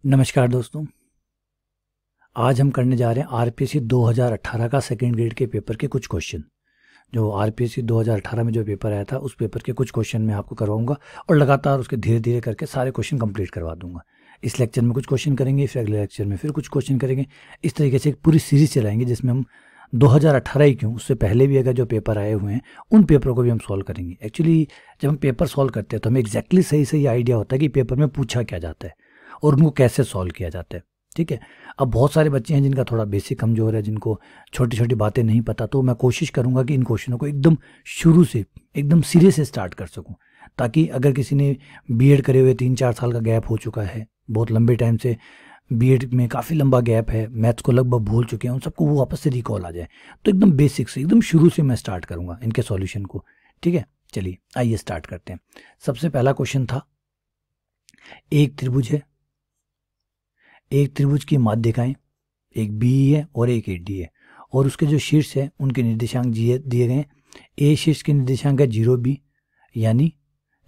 नमस्कार दोस्तों। आज हम करने जा रहे हैं आरपीएससी 2018 का सेकेंड ग्रेड के पेपर के कुछ क्वेश्चन। जो आरपीएससी 2018 में जो पेपर आया था उस पेपर के कुछ क्वेश्चन मैं आपको करवाऊंगा और लगातार उसके धीरे धीरे करके सारे क्वेश्चन कंप्लीट करवा दूंगा। इस लेक्चर में कुछ क्वेश्चन करेंगे, फिर अगले लेक्चर में फिर कुछ क्वेश्चन करेंगे। इस तरीके से एक पूरी सीरीज चलाएंगे जिसमें हम 2018 ही क्यों, उससे पहले भी अगर जो पेपर आए हुए हैं उन पेपरों को भी हम सॉल्व करेंगे। एक्चुअली जब हम पेपर सॉल्व करते हैं तो हमें एग्जैक्टली सही आइडिया होता है कि पेपर में पूछा क्या जाता है और उनको कैसे सॉल्व किया जाता है। ठीक है। अब बहुत सारे बच्चे हैं जिनका थोड़ा बेसिक कमजोर है, जिनको छोटी छोटी बातें नहीं पता, तो मैं कोशिश करूंगा कि इन क्वेश्चनों को एकदम शुरू से एकदम सिरे से स्टार्ट कर सकूं, ताकि अगर किसी ने बीएड करे हुए 3-4 साल का गैप हो चुका है, बहुत लंबे टाइम से बीएड में काफ़ी लंबा गैप है, मैथ्स को लगभग भूल चुके हैं, उन सबको वो वापस से रिकॉल आ जाए। तो एकदम बेसिक से एकदम शुरू से मैं स्टार्ट करूंगा इनके सॉल्यूशन को। ठीक है, चलिए आइए स्टार्ट करते हैं। सबसे पहला क्वेश्चन था, एक त्रिभुज है, एक त्रिभुज की माध्यिकाएं एक बी है और एक एडी है, और उसके जो शीर्ष है उनके निर्देशांक दिए गए हैं। ए शीर्ष के निर्देशांक है 0b, यानी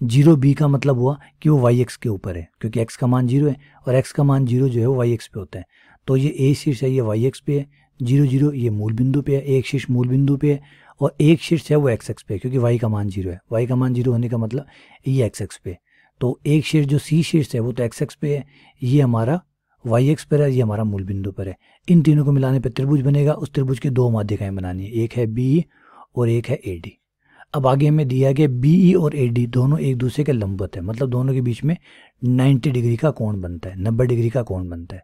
0b का मतलब हुआ कि वो वाई एक्स के ऊपर है, क्योंकि x का मान 0 है और x का मान 0 जो है वो वाई एक्स पे होता है। तो ये ए शीर्ष है, ये वाई एक्स पे है, 0 ये मूल बिंदु पे है, एक शीर्ष मूल बिंदु पे है, और एक शीर्ष है वो एक्स एक्स पे, क्योंकि y का मान 0 है। y का मान 0 होने का मतलब ये एक्स एक्स पे। तो एक शीर्ष जो सी शीर्ष है वो तो एक्स एक्स पे है, ये हमारा वाई एक्स पर है, ये हमारा मूल बिंदु पर है। इन तीनों को मिलाने पर त्रिभुज बनेगा। उस त्रिभुज की दो माध्यिकाएं बनानी है, एक है बी और एक है एडी। अब आगे हमें दिया गया बीई और एडी दोनों एक दूसरे के लंबवत है, मतलब दोनों के बीच में 90 डिग्री का कोण बनता है, 90 डिग्री का कोण बनता है।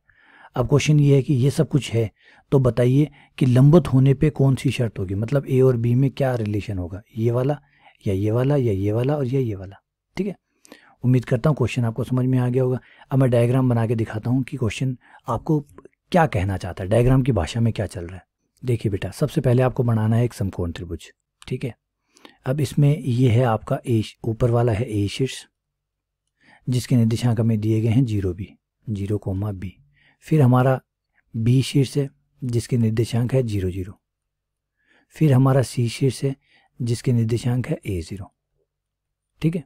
अब क्वेश्चन ये है कि ये सब कुछ है तो बताइए कि लंबवत होने पे कौन सी शर्त होगी, मतलब ए और बी में क्या रिलेशन होगा, ये वाला या ये वाला या ये वाला और ये वाला। ठीक है, उम्मीद करता हूँ क्वेश्चन आपको समझ में आ गया होगा। अब मैं डायग्राम बना के दिखाता हूँ कि क्वेश्चन आपको क्या कहना चाहता है, डायग्राम की भाषा में क्या चल रहा है। देखिए बेटा, सबसे पहले आपको बनाना है एक समकोण त्रिभुज। ठीक है, अब इसमें ये है आपका ए, ऊपर वाला है ए शीर्ष, जिसके निर्देशांक हमें दिए गए हैं 0b, 0,b। फिर हमारा बी शीर्ष है जिसके निर्देशांक है 0,0। फिर हमारा सी शीर्ष है जिसके निर्देशांक है a0। ठीक है,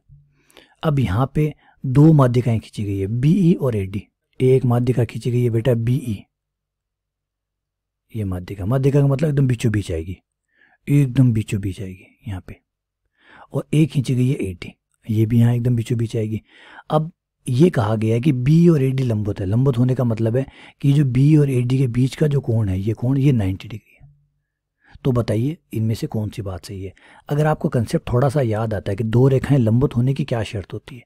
अब यहाँ पे दो माध्यिकाएं खींची गई है, बीई और एडी। एक माध्यिका खींची गई है बेटा बीई, ये माध्यिका का मतलब एकदम बीचों बीच आएगी, एकदम बीचों बीच आएगी यहाँ पे। और एक खींची गई है एडी, ये भी यहाँ एकदम बीचों बीच आएगी। अब ये कहा गया है कि बी और एडी लंबवत है। लंबवत होने का मतलब है कि जो बी और एडी के बीच का जो कोण है, ये कोण ये 90 डिग्री है। तो बताइए इनमें से कौन सी बात सही है। अगर आपको कंसेप्ट थोड़ा सा याद आता है कि दो रेखाएं लंबवत होने की क्या शर्त होती है,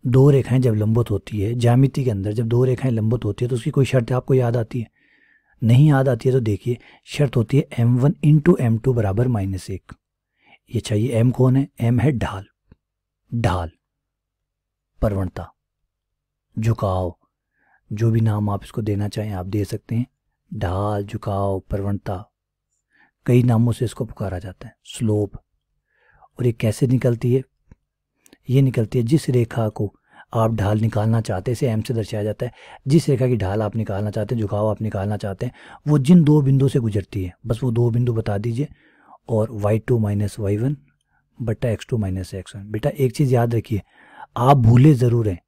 दो रेखाएं जब लंबवत होती है ज्यामिति के अंदर, जब दो रेखाएं लंबवत होती है तो उसकी कोई शर्त आपको याद आती है? नहीं याद आती है तो देखिए, शर्त होती है m1 इंटू m2 बराबर -1। ये चाहिए, m कौन है? m है ढाल, ढाल, प्रवणता, झुकाव, जो भी नाम आप इसको देना चाहें आप दे सकते हैं। ढाल, झुकाव, प्रवणता, कई नामों से इसको पुकारा जाता है, स्लोप। और ये कैसे निकलती है? ये निकलती है जिस रेखा को आप ढाल निकालना चाहते हैं, इसे m से दर्शाया जाता है। जिस रेखा की ढाल आप निकालना चाहते हैं, झुकाव आप निकालना चाहते हैं, वो जिन दो बिंदु से गुजरती है, बस वो दो बिंदु बता दीजिए। और y2 - y1 बट्टा x2 - x1। बेटा एक चीज़ याद रखिए, आप भूले ज़रूर हैं,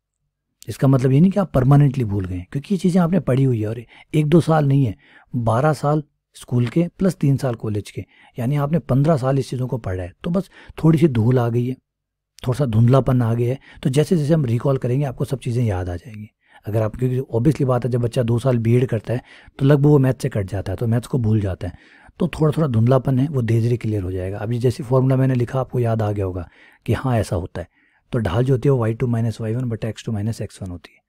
इसका मतलब ये नहीं कि आप परमानेंटली भूल गए, क्योंकि ये चीज़ें आपने पढ़ी हुई है, और 1-2 साल नहीं है, 12 साल स्कूल के प्लस 3 साल कॉलेज के, यानी आपने 15 साल इस चीज़ों को पढ़ा है। तो बस थोड़ी सी धूल आ गई है, थोड़ा सा धुंधलापन आ गया है, तो जैसे जैसे हम रिकॉल करेंगे आपको सब चीज़ें याद आ जाएंगी। अगर आप, क्योंकि ऑब्वियसली बात है, जब बच्चा 2 साल बीएड करता है तो लगभग वो मैथ से कट जाता है, तो मैथ्स को भूल जाता है, तो थोड़ा थोड़ा धुंधलापन है वो धीरे धीरे क्लियर हो जाएगा। अभी जैसे फॉर्मूला मैंने लिखा आपको याद आ गया होगा कि हाँ ऐसा होता है। तो ढाल जो होती है वो y2 - y1 बटा x2 - x1 होती है।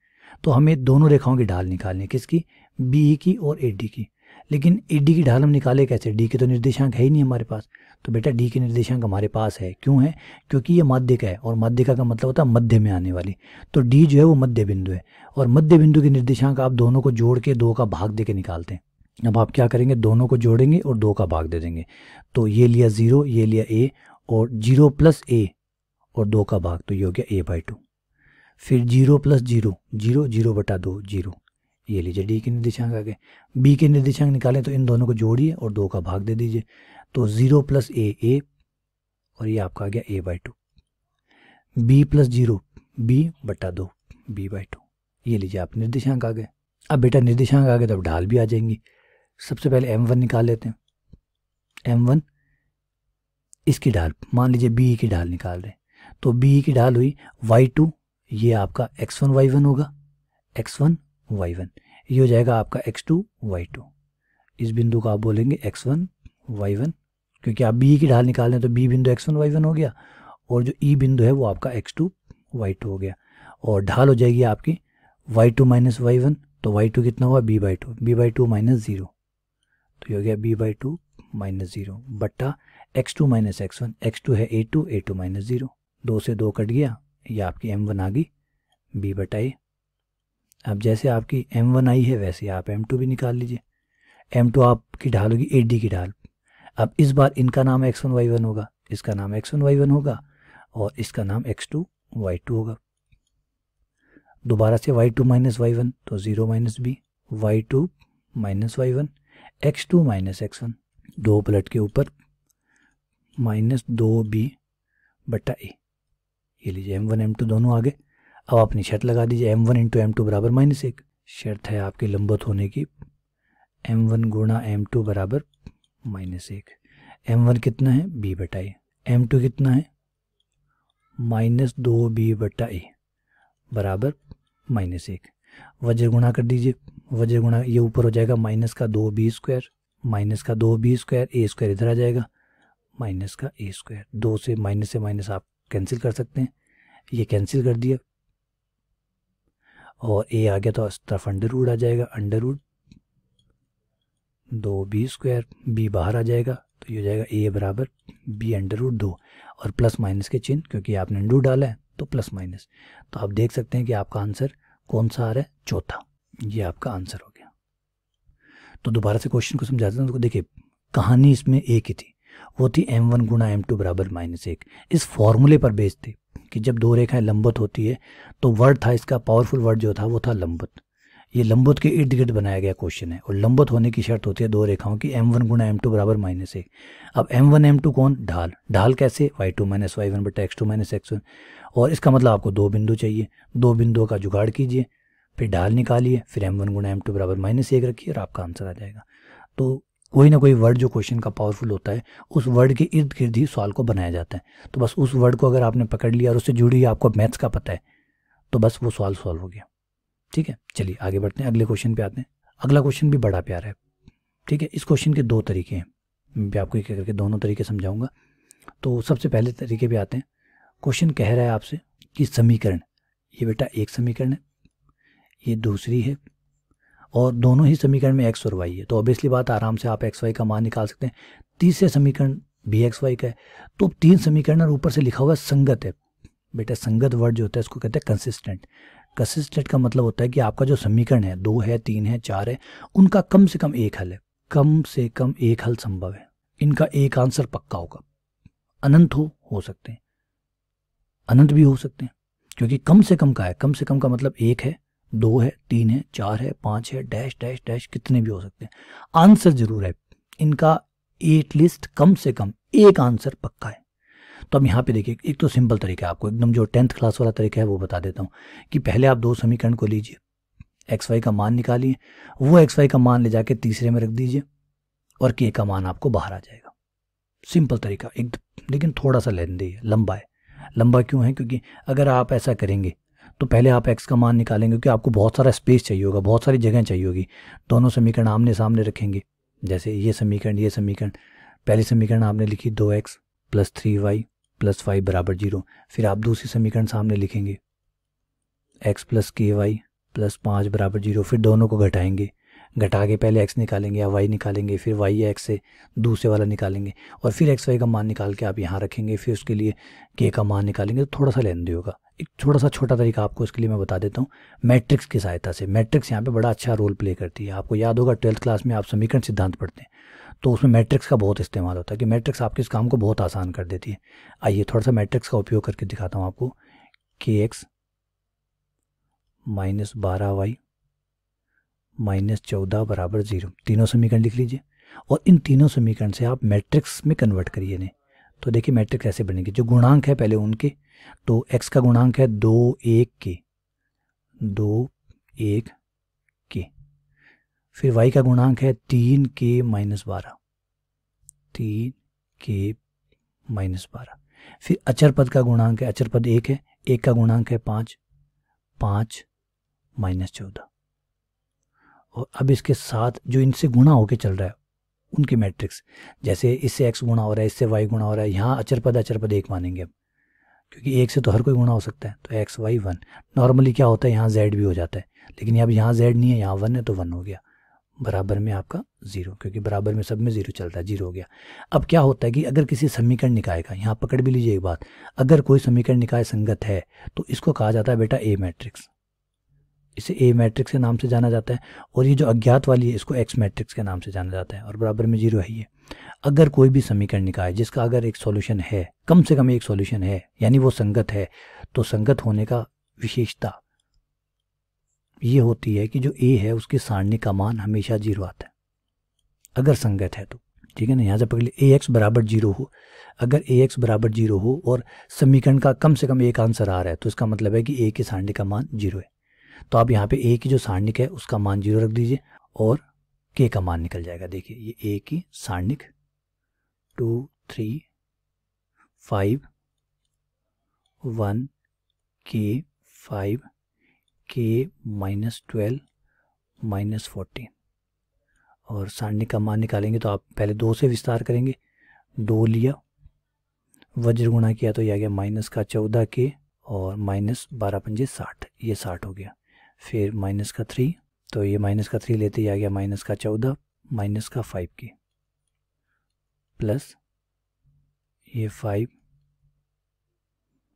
तो हमें दोनों रेखाओं की ढाल निकालनी है, किसकी? बी की और एडी की। लेकिन एडी की ढाल हम निकाले कैसे? डी के तो निर्देशांक है ही नहीं हमारे पास। तो बेटा डी के निर्देशांक हमारे पास है, क्यों है? क्योंकि ये माध्यिका है, और माध्यिका का मतलब होता है मध्य में आने वाली। तो डी जो है वो मध्य बिंदु है, और मध्य बिंदु के निर्देशांक आप दोनों को जोड़ के 2 का भाग दे के निकालते हैं। अब आप क्या करेंगे, दोनों को जोड़ेंगे और 2 का भाग दे देंगे। तो ये लिया 0, ये लिया a, और 0 + a और 2 का भाग, तो ये हो गया a/2। फिर 0 + 0, 0, 0 बटा 2, 0। ये लीजिए डी के निर्देशांक आ गए। बी के निर्देशांक निकालें तो इन दोनों को जोड़िए और 2 का भाग दे दीजिए। तो 0 + a, और ये आपका आ गया a/2। b + 0, b/2, b/2। ये लीजिए आप निर्देशांक आ गए। अब बेटा निर्देशांक आ गए तो अब ढाल भी आ जाएंगी। सबसे पहले m1 निकाल लेते हैं। m1 इसकी ढाल, मान लीजिए b की ढाल निकाल रहे हैं, तो b की ढाल हुई y2, ये आपका x1 y1 होगा, x1 y1, ये हो जाएगा आपका x2 y2। इस बिंदु को आप बोलेंगे x1 y1, क्योंकि आप b की ढाल निकाल रहे हैं तो b बिंदु x1 y1 हो गया, और जो e बिंदु है वो आपका x2 y2 हो गया, और ढाल हो जाएगी आपकी y2 माइनस y1, तो y2 कितना हुआ b/2 माइनस 0, तो ये हो गया b/2 माइनस 0 बट्टा x2 माइनस x1, x2 है a2 माइनस 0, 2 से 2 कट गया, ये आपकी m1 आ गई b/a। अब जैसे आपकी m1 आई है वैसे आप m2 भी निकाल लीजिए। m2 आपकी ढाल होगी ad की ढाल। अब इस बार इनका नाम x1 y1 होगा, इसका नाम x1 y1 होगा, और इसका नाम x2 y2 होगा। दोबारा से y2 माइनस y1 तो 0 minus b, y2 minus y1, x2 minus x1, 2 पलट के ऊपर माइनस 2b बट्टा a। ये लीजिए m1 m2 दोनों आ गए। अब अपनी शर्त लगा दीजिए, m1 इंटू m2 बराबर -1। शर्त है आपके लंबवत होने की, m1 गुणा m2 बराबर -1। m1 कितना है b/a, m2 कितना है -2b बट्टा a बराबर -1। वज्र गुणा कर दीजिए, वज्र गुणा ये ऊपर हो जाएगा -2b², -2b², a² इधर आ जाएगा, -a²। 2 से माइनस आप कैंसिल कर सकते हैं, ये कैंसिल कर दिया, और a आ गया तो इस तरफ अंडर आ जाएगा, √2b², b बाहर आ जाएगा, तो ये हो जाएगा a बराबर b√2, और प्लस माइनस के चिन्ह, क्योंकि आपने अंडू डाला है तो प्लस माइनस। तो आप देख सकते हैं कि आपका आंसर कौन सा आ रहा है, चौथा, ये आपका आंसर हो गया। तो दोबारा से क्वेश्चन को समझाते हैं। तो देखिए कहानी इसमें एक ही थी, वो थी m1 गुणा m2 बराबर -1। इस फॉर्मूले पर बेस्ड थे कि जब दो रेखाएं लंबवत होती है तो वर्ड था इसका, पावरफुल वर्ड जो था वो था लंबवत। ये लंबवत के इर्द गिर्द बनाया गया क्वेश्चन है, और लंबवत होने की शर्त होती है दो रेखाओं की, m1 गुणा m2 बराबर -1। अब m1 m2 कौन, ढाल कैसे, y2 माइनस y1 बटा x2 माइनस x1, और इसका मतलब आपको दो बिंदु चाहिए, दो बिंदुओं का जुगाड़ कीजिए, फिर ढाल निकालिए, फिर m1 गुणा m2 बराबर -1 रखिए, और आपका आंसर आ जाएगा। तो कोई ना कोई वर्ड जो क्वेश्चन का पावरफुल होता है उस वर्ड के इर्द गिर्द ही सवाल को बनाया जाता है। तो बस उस वर्ड को अगर आपने पकड़ लिया और उससे जुड़ी हुई आपको मैथ्स का पता है तो बस वो सवाल सॉल्व हो गया। ठीक है, चलिए आगे बढ़ते हैं, अगले क्वेश्चन पे आते हैं। अगला क्वेश्चन भी बड़ा प्यारा है। ठीक है, इस क्वेश्चन के दो तरीके हैं, मैं आपको एक करके दोनों तरीके समझाऊंगा। तो सबसे पहले तरीके पे आते हैं। क्वेश्चन कह रहा है आपसे कि समीकरण, ये बेटा एक समीकरण है, ये दूसरी है, और दोनों ही समीकरण में x और y है, तो ऑब्वियसली बात आराम से आप x y का मान निकाल सकते हैं। तीसरे समीकरण भी x y का है, तो 3 समीकरण और ऊपर से लिखा हुआ संगत है। बेटा संगत वर्ड जो होता है इसको कहते हैं कंसिस्टेंट। कंसिस्टेंट का मतलब होता है कि आपका जो समीकरण है 2 है 3 है 4 है, उनका कम से कम एक हल है, कम से कम एक हल संभव है, इनका एक आंसर पक्का होगा। अनंत हो सकते हैं, अनंत भी हो सकते हैं, क्योंकि कम से कम का है, कम से कम का मतलब 1 है 2 है 3 है 4 है 5 है डैश डैश डैश, कितने भी हो सकते हैं, आंसर जरूर है इनका एटलीस्ट कम से कम एक आंसर पक्का है। तो अब यहाँ पे देखिए, एक तो सिंपल तरीका है, आपको एकदम जो 10th क्लास वाला तरीका है वो बता देता हूँ कि पहले आप दो समीकरण को लीजिए, एक्स वाई का मान निकालिए, वो एक्स वाई का मान ले जाके तीसरे में रख दीजिए, और के का मान आपको बाहर आ जाएगा। सिंपल तरीका एक, लेकिन थोड़ा सा लेंदी है, लंबा है। लंबा क्यों है, क्योंकि अगर आप ऐसा करेंगे तो पहले आप x का मान निकालेंगे, क्योंकि आपको बहुत सारा स्पेस चाहिए होगा, बहुत सारी जगह चाहिए होगी। दोनों समीकरण आमने सामने रखेंगे, जैसे ये समीकरण पहली समीकरण आपने लिखी 2x + 3y + 5 = 0, फिर आप दूसरी समीकरण सामने लिखेंगे x + ky + 5 = 0, फिर दोनों को घटाएंगे, घटा के पहले x निकालेंगे या y निकालेंगे, फिर y या x से दूसरे वाला निकालेंगे, और फिर x y का मान निकाल के आप यहाँ रखेंगे, फिर उसके लिए k का मान निकालेंगे। तो थोड़ा सा लेंदी होगा। एक थोड़ा सा छोटा तरीका आपको इसके लिए मैं बता देता हूँ, मैट्रिक्स की सहायता से। मैट्रिक्स यहाँ पे बड़ा अच्छा रोल प्ले करती है। आपको याद होगा 12th क्लास में आप समीकरण सिद्धांत पढ़ते हैं, तो उसमें मैट्रिक्स का बहुत इस्तेमाल होता है कि मैट्रिक्स आपके इस काम को बहुत आसान कर देती है। आइए थोड़ा सा मैट्रिक्स का उपयोग करके दिखाता हूँ आपको। kx - 12y - 14 = 0, तीनों समीकरण लिख लीजिए, और इन तीनों समीकरण से आप मैट्रिक्स में कन्वर्ट करिए इन्हें। तो देखिए मैट्रिक्स ऐसे बनेगी, जो गुणांक है पहले उनके, तो x का गुणांक है 2 1 के 2 1 के, फिर y का गुणांक है 3k माइनस 12, 3k माइनस 12। फिर अचर पद का गुणांक है, अचर पद 1 है, 1 का गुणांक है 5, 5 माइनस 14। और अब इसके साथ जो इनसे गुणा होके चल रहा है उनकी मैट्रिक्स, जैसे इससे x गुणा हो रहा है, इससे y गुणा हो रहा है, यहाँ अचर पद 1 मानेंगे अब, क्योंकि 1 से तो हर कोई गुणा हो सकता है, तो x y 1। नॉर्मली क्या होता है, यहाँ z भी हो जाता है, लेकिन अब यहाँ z नहीं है, यहाँ 1 है, तो 1 हो गया, बराबर में आपका 0, क्योंकि बराबर में सब में 0 चलता है, 0 हो गया। अब क्या होता है कि अगर किसी समीकरण निकाय का, यहाँ पकड़ भी लीजिए एक बात, अगर कोई समीकरण निकाय संगत है तो इसको कहा जाता है बेटा ए मैट्रिक्स, इसे ए मैट्रिक्स के नाम से जाना जाता है। और ये जो अज्ञात वाली है इसको एक्स मैट्रिक्स के नाम से जाना जाता है, और बराबर में 0 है ये। अगर कोई भी समीकरण निकाय जिसका अगर एक सॉल्यूशन है, कम से कम एक सॉल्यूशन है, यानी वो संगत है, तो संगत होने का विशेषता ये होती है कि जो ए है उसकी सारणी का मान हमेशा 0 आता है, अगर संगत है तो, ठीक है ना। यहाँ से पकड़ लीजिए ए एक्स बराबर 0 हो, अगर ए एक्स बराबर 0 हो और समीकरण का कम से कम एक आंसर आ रहा है, तो इसका मतलब है कि ए की सारणी का मान 0 है। तो आप यहाँ पे ए की जो सारणिक है उसका मान 0 रख दीजिए और के का मान निकल जाएगा। देखिए ये ए की सारणिक 2 3 5 1 के 5 के माइनस 12 माइनस 14, और सारणिक का मान निकालेंगे तो आप पहले 2 से विस्तार करेंगे, 2 लिया, वज्र गुणा किया तो यह आ गया माइनस का 14 के और माइनस 12 पंजे 60, ये 60 हो गया। फिर माइनस का 3, तो ये माइनस का 3 लेते ही आ गया माइनस का 14 माइनस का 5 के प्लस ये 5,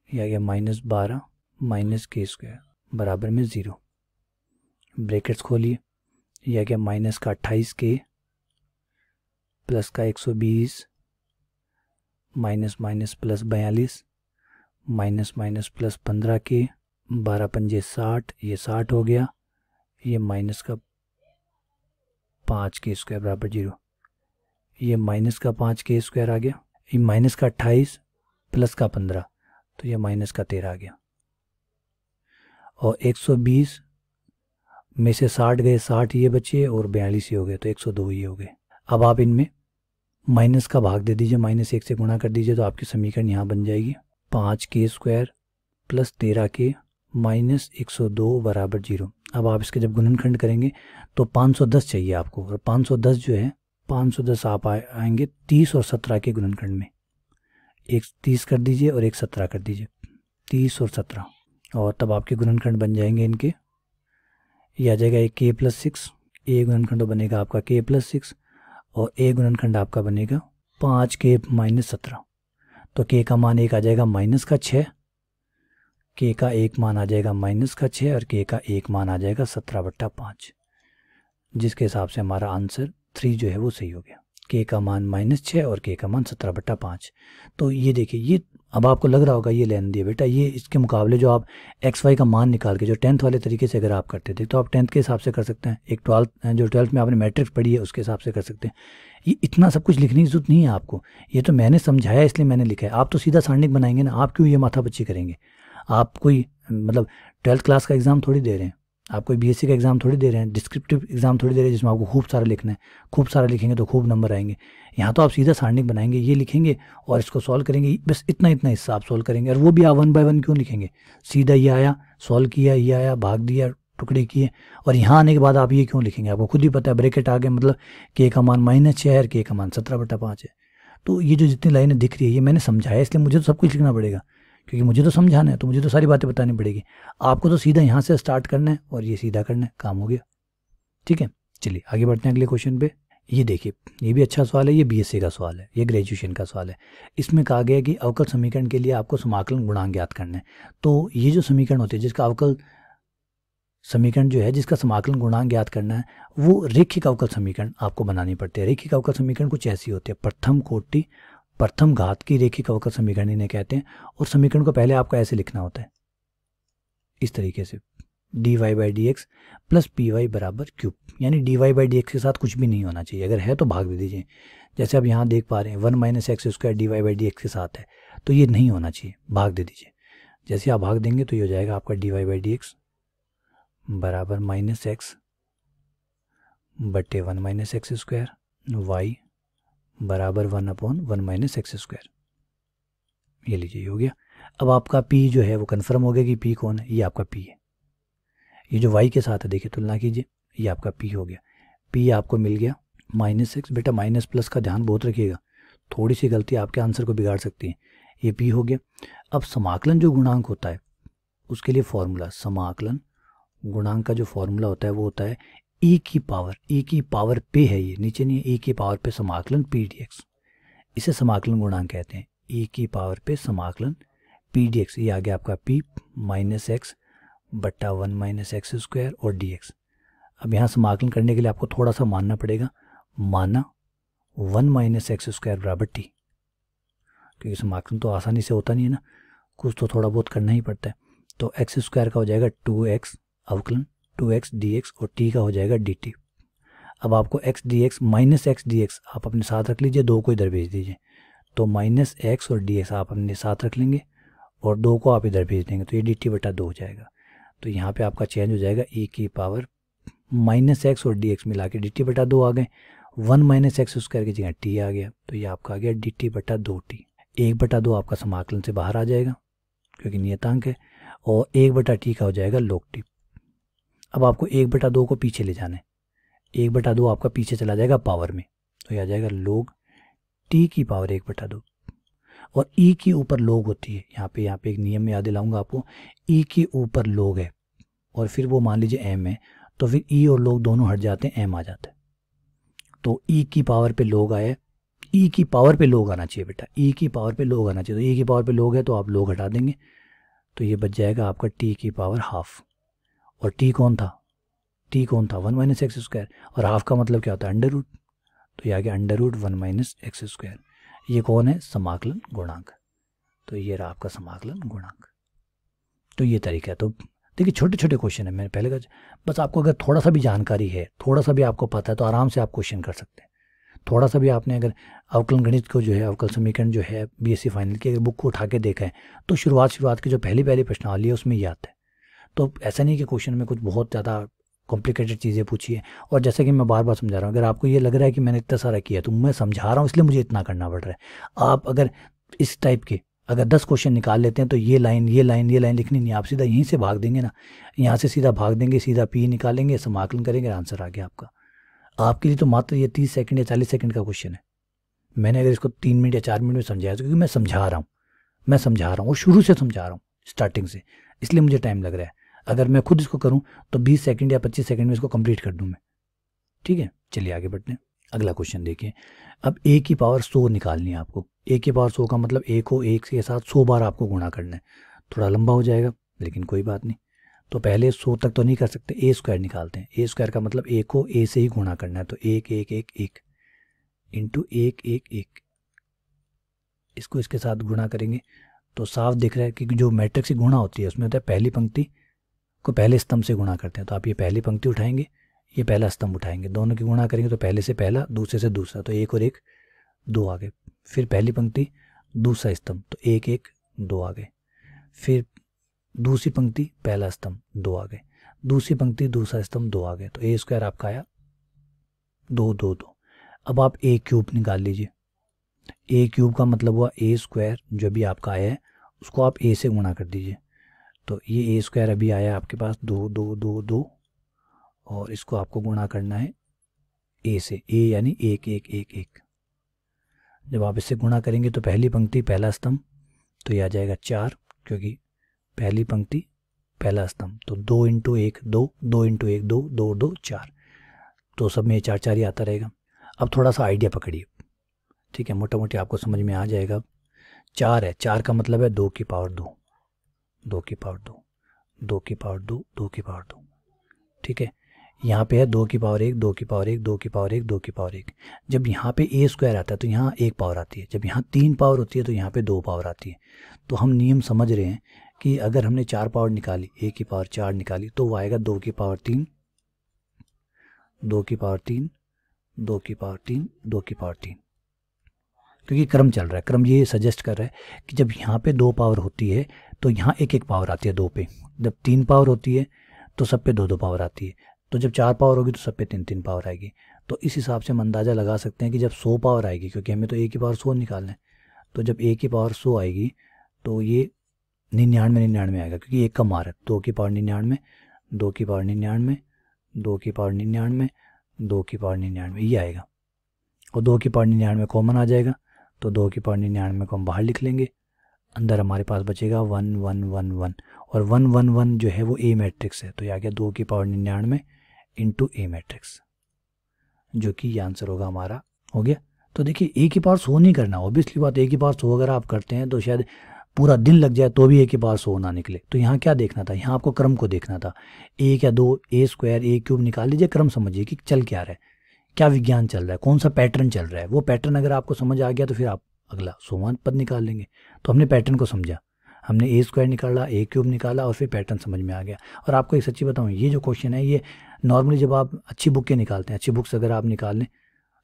ये आ गया माइनस 12 माइनस के स्क्वायर बराबर में 0, ब्रैकेट्स खोलिए, ये आ गया माइनस का 28 के प्लस का 120 minus minus plus 42 minus minus plus 15 के 12 पंजे 60, ये 60 हो गया, ये माइनस का 5 के स्क्वायर बराबर 0, ये माइनस का 5 के स्क्वायर आ गया, ये माइनस का 28 प्लस का 15, तो ये माइनस का 13 आ गया, और 120 में से 60 गए, 60 ये बचे और 42 ये हो गए, तो 102 ये हो गए। अब आप इनमें माइनस का भाग दे दीजिए, माइनस 1 से गुणा कर दीजिए, तो आपकी समीकरण यहाँ बन जाएगी 5 के स्क्वायर प्लस 13 के माइनस 102 बराबर 0। अब आप इसके जब गुणनखंड करेंगे तो 510 चाहिए आपको, और 510 जो है 510 आप आएंगे 30 और 17 के गुणनखंड में, एक 30 कर दीजिए और एक 17 कर दीजिए, 30 और 17, और तब आपके गुणनखंड बन जाएंगे इनके, ये आ जाएगा एक k प्लस 6, ए गुणनखंड बनेगा आपका k प्लस 6 और ए गुणनखंड आपका बनेगा 5k माइनस 17, तो k का मान एक आ जाएगा माइनस का 6, k का एक मान आ जाएगा माइनस का 6 और k का एक मान आ जाएगा 17/5, जिसके हिसाब से हमारा आंसर 3 जो है वो सही हो गया। k का मान -6 और k का मान 17/5। तो ये देखिए, ये अब आपको लग रहा होगा ये लेन दिया बेटा, ये इसके मुकाबले जो आप एक्स वाई का मान निकाल के जो 10th वाले तरीके से अगर आप करते थे तो आप 10th के हिसाब से कर सकते हैं, एक 12th में आपने मैट्रिक्स पढ़ी है उसके हिसाब से कर सकते हैं। ये इतना सब कुछ लिखने की जरूरत नहीं है आपको, ये तो मैंने समझाया इसलिए मैंने लिखा है। आप तो सीधा सारणिक बनाएंगे ना, आप क्यों ये माथा पच्ची करेंगे? आप कोई मतलब 12th क्लास का एग्ज़ाम थोड़ी दे रहे हैं, आप कोई बीएससी का एग्ज़ाम थोड़ी दे रहे हैं, डिस्क्रिप्टिव एग्ज़ाम थोड़ी दे रहे हैं जिसमें आपको खूब सारा लिखना है, खूब सारा लिखेंगे तो खूब नंबर आएंगे। यहाँ तो आप सीधा सारणिक बनाएंगे, ये लिखेंगे और इसको सॉल्व करेंगे, बस इतना हिस्सा आप सॉल्व करेंगे, और वो भी आप 1 बाय 1 क्यों लिखेंगे, सीधा ये आया सॉल्व किया, ये आया भाग दिया, टुकड़े किए, और यहाँ आने के बाद आप ये क्यों लिखेंगे? आपको खुद ही पता है ब्रैकेट आ गए, मतलब k का मान -6 है और k का मान 17/5 है। तो ये जो जितनी लाइनें दिख रही है ये मैंने समझाया, इसलिए मुझे तो सब कुछ लिखना पड़ेगा, क्योंकि मुझे तो समझाना है, तो मुझे तो सारी बातें बतानी पड़ेगी। आपको तो सीधा यहाँ से स्टार्ट करना है और ये सीधा करना है, काम हो गया। ठीक है, चलिए आगे बढ़ते हैं अगले क्वेश्चन पे। ये देखिए, ये भी अच्छा सवाल है, ये बीएससी का सवाल है, ये ग्रेजुएशन का सवाल है। इसमें कहा गया कि अवकल समीकरण के लिए आपको समाकलन गुणांक ज्ञात करना है। तो ये जो समीकरण होते हैं जिसका अवकल समीकरण जो है जिसका समाकलन गुणांक ज्ञात करना है, वो रेखिक अवकल समीकरण आपको बनानी पड़ती है। रेखिक अवकल समीकरण कुछ ऐसी होती है, प्रथम कोटि प्रथम घात की रेखिक अवकल समीकरण इन्हें कहते हैं। और समीकरण को पहले आपको ऐसे लिखना होता है, इस तरीके से, dy/dx प्लस py बराबर क्यूब, यानी dy/dx के साथ कुछ भी नहीं होना चाहिए, अगर है तो भाग दे दीजिए। जैसे आप यहाँ देख पा रहे हैं 1 - x² dy/dx के साथ है, तो ये नहीं होना चाहिए, भाग दे दीजिए। जैसे आप भाग देंगे तो ये हो जाएगा आपका dy/dx बराबर -x बटे 1 - x स्क्वायर, y बराबर 1/1 - x स्क्वायर। ये लीजिए, ये हो गया। अब आपका p जो है वो कन्फर्म हो गया कि p कौन है, ये आपका p है। ये जो y के साथ है देखिए तुलना कीजिए, ये आपका p हो गया। p आपको मिल गया -x, बेटा माइनस प्लस का ध्यान बहुत रखिएगा, थोड़ी सी गलती आपके आंसर को बिगाड़ सकती है। ये p हो गया। अब समाकलन जो गुणांक होता है उसके लिए फॉर्मूला, समाकलन गुणांक का जो फॉर्मूला होता है वो होता है e की पावर पे है, ये नीचे नहीं है, e की पावर पे समाकलन p dx, इसे समाकलन गुणांक कहते हैं। e की पावर पे समाकलन p dx, ये आ गया आपका p -x बट्टा 1 - x स्क्वायर और dx। अब यहाँ समाकलन करने के लिए आपको थोड़ा सा मानना पड़ेगा, माना 1 - x स्क्वायर बराबर t, क्योंकि समाकलन तो आसानी से होता नहीं है ना, कुछ तो थोड़ा बहुत करना ही पड़ता है। तो x स्क्वायर का हो जाएगा 2x अवकलन 2x dx और t का हो जाएगा dt। अब आपको x dx -x dx आप अपने साथ रख लीजिए, 2 को इधर भेज दीजिए, तो -x और dx आप अपने साथ रख लेंगे और 2 को आप इधर भेज देंगे, तो ये dt बटा 2 हो जाएगा। तो यहाँ पे आपका चेंज हो जाएगा e की पावर -x और dx मिला के dt बटा 2 आ गए, 1 - x स्क्वायर की जगह t आ गया, तो ये आपका आ गया dt बटा 2t। 1/2 आपका समाकलन से बाहर आ जाएगा क्योंकि नियतांक है, और 1/t का हो जाएगा log t। अब आपको 1/2 को पीछे ले जाना है, 1/2 आपका पीछे चला जाएगा पावर में, तो ये आ जाएगा log t की पावर 1/2। और e की ऊपर log होती है, यहाँ पे एक नियम में याद दिलाऊंगा आपको, e की ऊपर log है और फिर वो मान लीजिए m है, तो फिर e और log दोनों हट जाते हैं, m आ जाता है। तो e की पावर पे log आया, e की पावर पे log आना चाहिए बेटा, e की पावर पे log आना चाहिए, तो e की पावर पे log है तो आप log हटा देंगे, तो ये बच जाएगा आपका t की पावर हाफ। और t कौन था, 1 - x स्क्वायर, और हाफ का मतलब क्या होता है, अंडर रूट, तो ये आ गया √1 - x स्क्वायर। ये कौन है, समाकलन गुणांक, तो ये रहा आपका समाकलन गुणांक। तो ये तरीका है। तो देखिए छोटे छोटे क्वेश्चन है, मैंने पहले कहा, बस आपको अगर थोड़ा सा भी जानकारी है, थोड़ा सा भी आपको पता है, तो आराम से आप क्वेश्चन कर सकते हैं। थोड़ा सा भी आपने अगर अवकलन गणित को जो है, अवकल समीकरण जो है बीएससी फाइनल की अगर बुक को उठा के देखा है, तो शुरुआत की जो पहली प्रश्नावली है उसमें ये आता है। तो ऐसा नहीं कि क्वेश्चन में कुछ बहुत ज़्यादा कॉम्प्लिकेटेड चीज़ें पूछी है। और जैसे कि मैं बार बार समझा रहा हूँ, अगर आपको ये लग रहा है कि मैंने इतना सारा किया, तो मैं समझा रहा हूँ इसलिए मुझे इतना करना पड़ रहा है। आप अगर इस टाइप के अगर 10 क्वेश्चन निकाल लेते हैं, तो ये लाइन लिखनी नहीं, आप सीधा यहीं से भाग देंगे ना, यहाँ से सीधा भाग देंगे, सीधा पी निकालेंगे, समाकलन करेंगे, आंसर आ गया आपका। आपके लिए तो मात्र ये 30 सेकंड या 40 सेकंड का क्वेश्चन है। मैंने अगर इसको 3 मिनट या 4 मिनट में समझाया, तो क्योंकि मैं समझा रहा हूँ और शुरू से समझा रहा हूँ, स्टार्टिंग से, इसलिए मुझे टाइम लग रहा है। अगर मैं खुद इसको करूं तो 20 सेकंड या 25 सेकंड में इसको कंप्लीट कर दूं मैं। ठीक है, चलिए आगे बढ़ते हैं। अगला क्वेश्चन देखिए। अब a की पावर 100 निकालनी है आपको। a की पावर 100 का मतलब a को 1 के साथ 100 बार आपको गुणा करना है। थोड़ा लंबा हो जाएगा लेकिन कोई बात नहीं। तो पहले 100 तक तो नहीं कर सकते, a स्क्वायर निकालते हैं। a स्क्वायर का मतलब a को a से ही गुणा करना है, तो 1 1 1 1 इंटू 1 1 1, इसको इसके साथ गुणा करेंगे तो साफ दिख रहा है कि जो मैट्रिक्स की गुणा होती है उसमें होता है पहली पंक्ति को पहले स्तंभ से गुणा करते हैं। तो आप ये पहली पंक्ति उठाएंगे, ये पहला स्तंभ उठाएंगे, दोनों की गुणा करेंगे तो पहले से पहला, दूसरे से दूसरा, तो 1 और 1 2 आ गए। फिर पहली पंक्ति दूसरा स्तंभ, तो 1 1 2 आ गए। फिर दूसरी पंक्ति पहला स्तंभ 2 आ गए, दूसरी पंक्ति दूसरा स्तंभ 2 आ गए। तो a स्क्वायर आपका आया 2 2 2। अब आप a क्यूब निकाल लीजिए। a क्यूब का मतलब हुआ a स्क्वायर जो भी आपका आया है उसको आप a से गुणा कर दीजिए। तो ये a स्क्वायर अभी आया आपके पास 2 2 2 2, और इसको आपको गुणा करना है a से, a यानी 1 1 1 1। जब आप इससे गुणा करेंगे तो पहली पंक्ति पहला स्तंभ, तो ये आ जाएगा 4, क्योंकि पहली पंक्ति पहला स्तंभ, तो 2 इंटू 1 2, 2 इंटू 1 2, 2 2 4, तो सब में 4 4 ही आता रहेगा। अब थोड़ा सा आइडिया पकड़िए, ठीक है, मोटा मोटी आपको समझ में आ जाएगा। 4 है, 4 का मतलब है 2 की पावर 2, 2 की पावर 2, 2 की पावर 2, 2 की पावर 2, ठीक है। यहाँ पे है 2 की पावर 1, 2 की पावर 1, 2 की पावर 1, 2 की पावर 1। जब यहाँ पे a स्क्वायर आता है तो यहाँ 1 पावर आती है, जब यहाँ 3 पावर होती है तो यहाँ पे 2 पावर आती है। तो हम नियम समझ रहे हैं कि अगर हमने 4 पावर निकाली, a की पावर 4 निकाली, तो वो आएगा 2 की पावर 3, 2 की पावर 3, 2 की पावर 3, 2 की पावर 3, क्योंकि क्रम चल रहा है। क्रम ये सजेस्ट कर रहा है कि जब यहाँ पे 2 पावर होती है तो यहाँ 1 1 पावर आती है 2 पे। जब 3 पावर होती है तो सब पे 2-2 पावर आती है, तो जब 4 पावर होगी तो सब पे 3-3 पावर आएगी। तो इस हिसाब से हम अंदाज़ा लगा सकते हैं कि जब 100 पावर आएगी, क्योंकि हमें तो ए की पावर 100 निकालना है, तो जब ए की पावर 100 आएगी तो ये 99 आएगा, क्योंकि एक कम आ रहा है। 2 की पावर 99, 2 की पावर 99, 2 की पावर 99, 2 की पावर 99, ये आएगा। और 2 की पावर 99 कॉमन आ जाएगा, तो 2 की पावर 99 को हम बाहर लिख लेंगे। अंदर हमारे पास बचेगा 1 1 1 1, और 1 1 1 जो है वो ए मैट्रिक्स है, तो ये आ गया 2 की पावर 99 इंटू ए मैट्रिक्स, जो कि ये आंसर होगा हमारा। हो गया। तो देखिए ए की पावर 100 नहीं करना, ऑब्वियसली बात, ए की पावर 100 अगर आप करते हैं तो शायद पूरा दिन लग जाए तो भी ए की पावर 100 ना निकले। तो यहाँ क्या देखना था, यहाँ आपको क्रम को देखना था। एक या दो, ए स्क्वायर ए क्यूब निकाल लीजिए, क्रम समझिए कि चल क्या रहा है, क्या विज्ञान चल रहा है, कौन सा पैटर्न चल रहा है। वो पैटर्न अगर आपको समझ आ गया तो फिर आप अगला 100वां पद निकाल लेंगे। तो हमने पैटर्न को समझा, हमने ए स्क्वायर निकाला, ए क्यूब निकाला, और फिर पैटर्न समझ में आ गया। और आपको एक सच्ची बताऊँ, ये जो क्वेश्चन है ये नॉर्मली जब आप अच्छी बुक के निकालते हैं, अच्छी बुक्स अगर आप निकाल लें,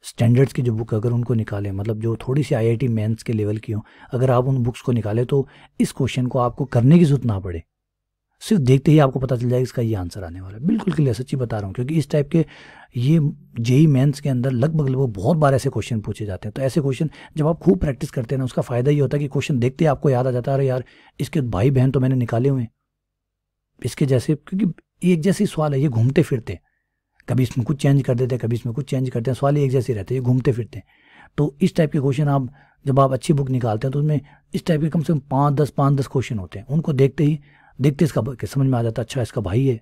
स्टैंडर्ड्स की जो बुक अगर उनको निकालें, मतलब जो थोड़ी सी आईआईटी मेंस के लेवल की हो, अगर आप उन बुक्स को निकालें तो इस क्वेश्चन को आपको करने की जरूरत ना पड़े, सिर्फ देखते ही आपको पता चल जाएगा इसका ये आंसर आने वाला है। बिल्कुल क्लियर, सच्ची बता रहा हूँ, क्योंकि इस टाइप के ये जेई मेंस के अंदर लगभग बहुत बार ऐसे क्वेश्चन पूछे जाते हैं। तो ऐसे क्वेश्चन जब आप खूब प्रैक्टिस करते हैं ना, उसका फ़ायदा ये होता है कि क्वेश्चन देखते ही आपको याद आ जाता है, अरे यार इसके भाई बहन तो मैंने निकाले हुए हैं इसके जैसे, क्योंकि एक जैसी सवाल है, ये घूमते फिरते, कभी इसमें कुछ चेंज कर देते हैं, कभी इसमें कुछ चेंज करते हैं, सवाल एक जैसे रहते हैं, ये घूमते फिरते हैं। तो इस टाइप के क्वेश्चन आप जब आप अच्छी बुक निकालते हैं तो उसमें इस टाइप के कम से कम 5-10 क्वेश्चन होते हैं। उनको देखते इसका समझ में आ जाता है, अच्छा इसका भाई है,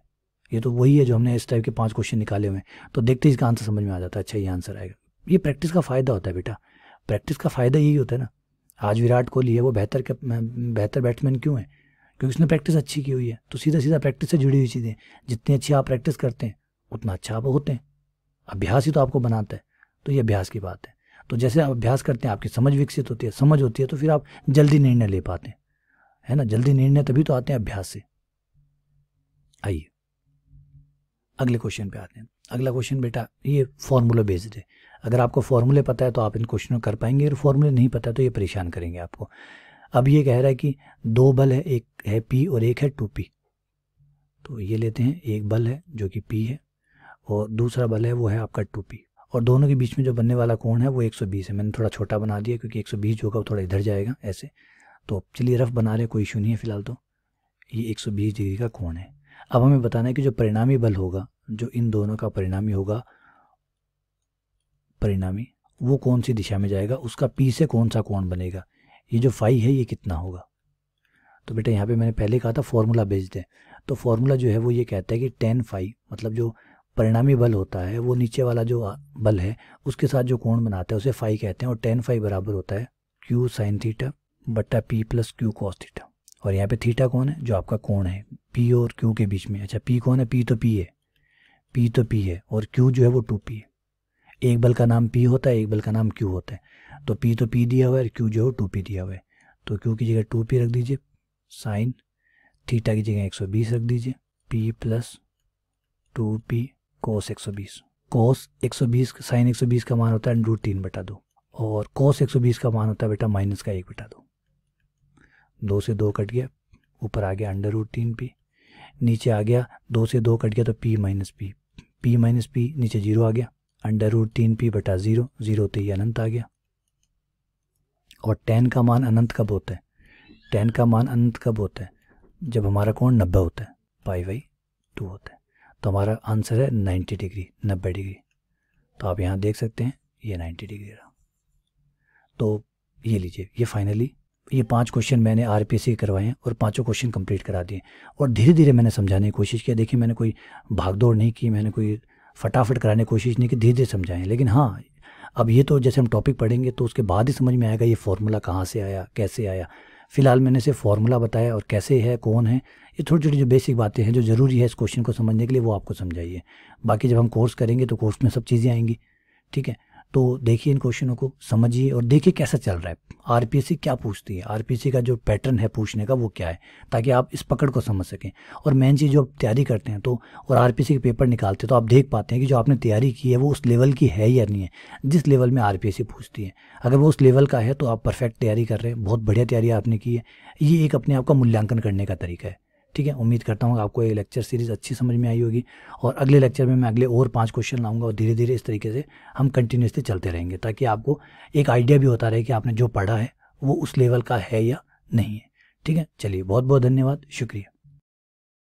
ये तो वही है जो हमने इस टाइप के 5 क्वेश्चन निकाले हुए हैं। तो देखते ही इसका आंसर समझ में आ जाता है, अच्छा ये आंसर आएगा। ये प्रैक्टिस का फ़ायदा होता है बेटा, प्रैक्टिस का फ़ायदा यही होता है ना। आज विराट कोहली है, वो बेहतर बैट्समैन क्यों है? क्योंकि उसने प्रैक्टिस अच्छी की हुई है। तो सीधा प्रैक्टिस से जुड़ी हुई चीज़ें, जितनी अच्छी आप प्रैक्टिस करते हैं उतना अच्छा आप होते हैं। अभ्यास ही तो आपको बनाता है, तो ये अभ्यास की बात है। तो जैसे आप अभ्यास करते हैं आपकी समझ विकसित होती है, समझ होती है, तो फिर आप जल्दी निर्णय ले पाते हैं, है ना। जल्दी निर्णय तभी तो आते हैं अभ्यास से। आइए अगले क्वेश्चन पे आते हैं। अगला क्वेश्चन बेटा ये फॉर्मूला बेस्ड है। अगर आपको फॉर्मूले पता है तो आप इन क्वेश्चनों कर पाएंगे, अगर फॉर्मूले नहीं पता है तो ये परेशान करेंगे आपको। अब ये कह रहा है कि 2 बल है, एक है P और एक है 2P। तो ये लेते हैं, एक बल है जो कि P है और दूसरा बल है वो है आपका 2P, और दोनों के बीच में जो बनने वाला कोण है वो 120 है। मैंने थोड़ा छोटा बना दिया क्योंकि 120 जो होगा वो थोड़ा इधर जाएगा ऐसे। तो चलिए रफ बना रहे, कोई इशू नहीं है फिलहाल। तो ये 120 डिग्री का कोण है। अब हमें बताना है कि जो परिणामी बल होगा, जो इन दोनों का परिणामी होगा, परिणामी वो कौन सी दिशा में जाएगा, उसका P से कौन सा कोण बनेगा, ये जो फाई है ये कितना होगा। तो बेटा यहाँ पे मैंने पहले कहा था फॉर्मूला बेस्ड है। तो फॉर्मूला जो है वो ये कहता है कि tan फाई, मतलब जो परिणामी बल होता है वो नीचे वाला जो बल है उसके साथ जो कोण बनाता है उसे फाई कहते हैं, और tan फाई बराबर होता है Q sin थीटा बट्टा P plus Q cos theta. और यहाँ पे थीटा कौन है, जो आपका कोण है P और Q के बीच में। अच्छा P कौन है, P तो P है, P तो P है, और Q जो है वो 2P है। एक बल का नाम P होता है, एक बल का नाम Q होता है। तो P तो P दिया हुआ है, Q जो है 2P दिया हुआ है। तो Q की जगह 2P रख दीजिए, साइन थीटा की जगह 120 रख दीजिए, P प्लस 2P कोस 120। कोस 120 साइन 120 का मान होता है √3/2, और कोस 120 का मान होता है बेटा -1/2। 2 से 2 कट गया, ऊपर आ गया √3P, नीचे आ गया 2 से 2 कट गया तो P माइनस P, नीचे 0 आ गया, √3P/0, 0 तो ये अनंत आ गया। और tan का मान अनंत कब होता है, tan का मान अनंत कब होता है, जब हमारा कोण 90 होता है, π/2 होता है। तो हमारा आंसर है 90 डिग्री, 90 डिग्री। तो आप यहाँ देख सकते हैं ये 90 डिग्री रहा। तो ये लीजिए, ये फाइनली ये 5 क्वेश्चन मैंने आरपीएससी के करवाए हैं और 5 क्वेश्चन कंप्लीट करा दिए। और धीरे धीरे मैंने समझाने की कोशिश की। देखिए मैंने कोई भागदौड़ नहीं की, मैंने कोई फटाफट कराने की कोशिश नहीं की, धीरे धीरे समझाएं। लेकिन हाँ, अब ये तो जैसे हम टॉपिक पढ़ेंगे तो उसके बाद ही समझ में आएगा ये फार्मूला कहाँ से आया, कैसे आया। फिलहाल मैंने सिर्फ फार्मूला बताया और कैसे है, कौन है, ये छोटी छोटी जो बेसिक बातें हैं जो ज़रूरी है इस क्वेश्चन को समझने के लिए, वो आपको समझाइए। बाकी जब हम कोर्स करेंगे तो कोर्स में सब चीज़ें आएंगी, ठीक है। तो देखिए इन क्वेश्चनों को समझिए और देखिए कैसा चल रहा है, आरपीएससी क्या पूछती है, आरपीएससी का जो पैटर्न है पूछने का वो क्या है, ताकि आप इस पकड़ को समझ सकें। और मेन चीज़ जो आप तैयारी करते हैं तो और आरपीएससी के पेपर निकालते हैं तो आप देख पाते हैं कि जो आपने तैयारी की है वो उस लेवल की है या नहीं है जिस लेवल में आरपीएससी पूछती है। अगर वो उस लेवल का है तो आप परफेक्ट तैयारी कर रहे हैं, बहुत बढ़िया तैयारी आपने की है। ये एक अपने आप का मूल्यांकन करने का तरीका है, ठीक है, उम्मीद करता हूँ आपको ये लेक्चर सीरीज़ अच्छी समझ में आई होगी, और अगले लेक्चर में मैं अगले और 5 क्वेश्चन लाऊंगा, और धीरे धीरे इस तरीके से हम कंटिन्यूसली चलते रहेंगे, ताकि आपको एक आइडिया भी होता रहे कि आपने जो पढ़ा है वो उस लेवल का है या नहीं है। ठीक है, चलिए बहुत बहुत धन्यवाद, शुक्रिया।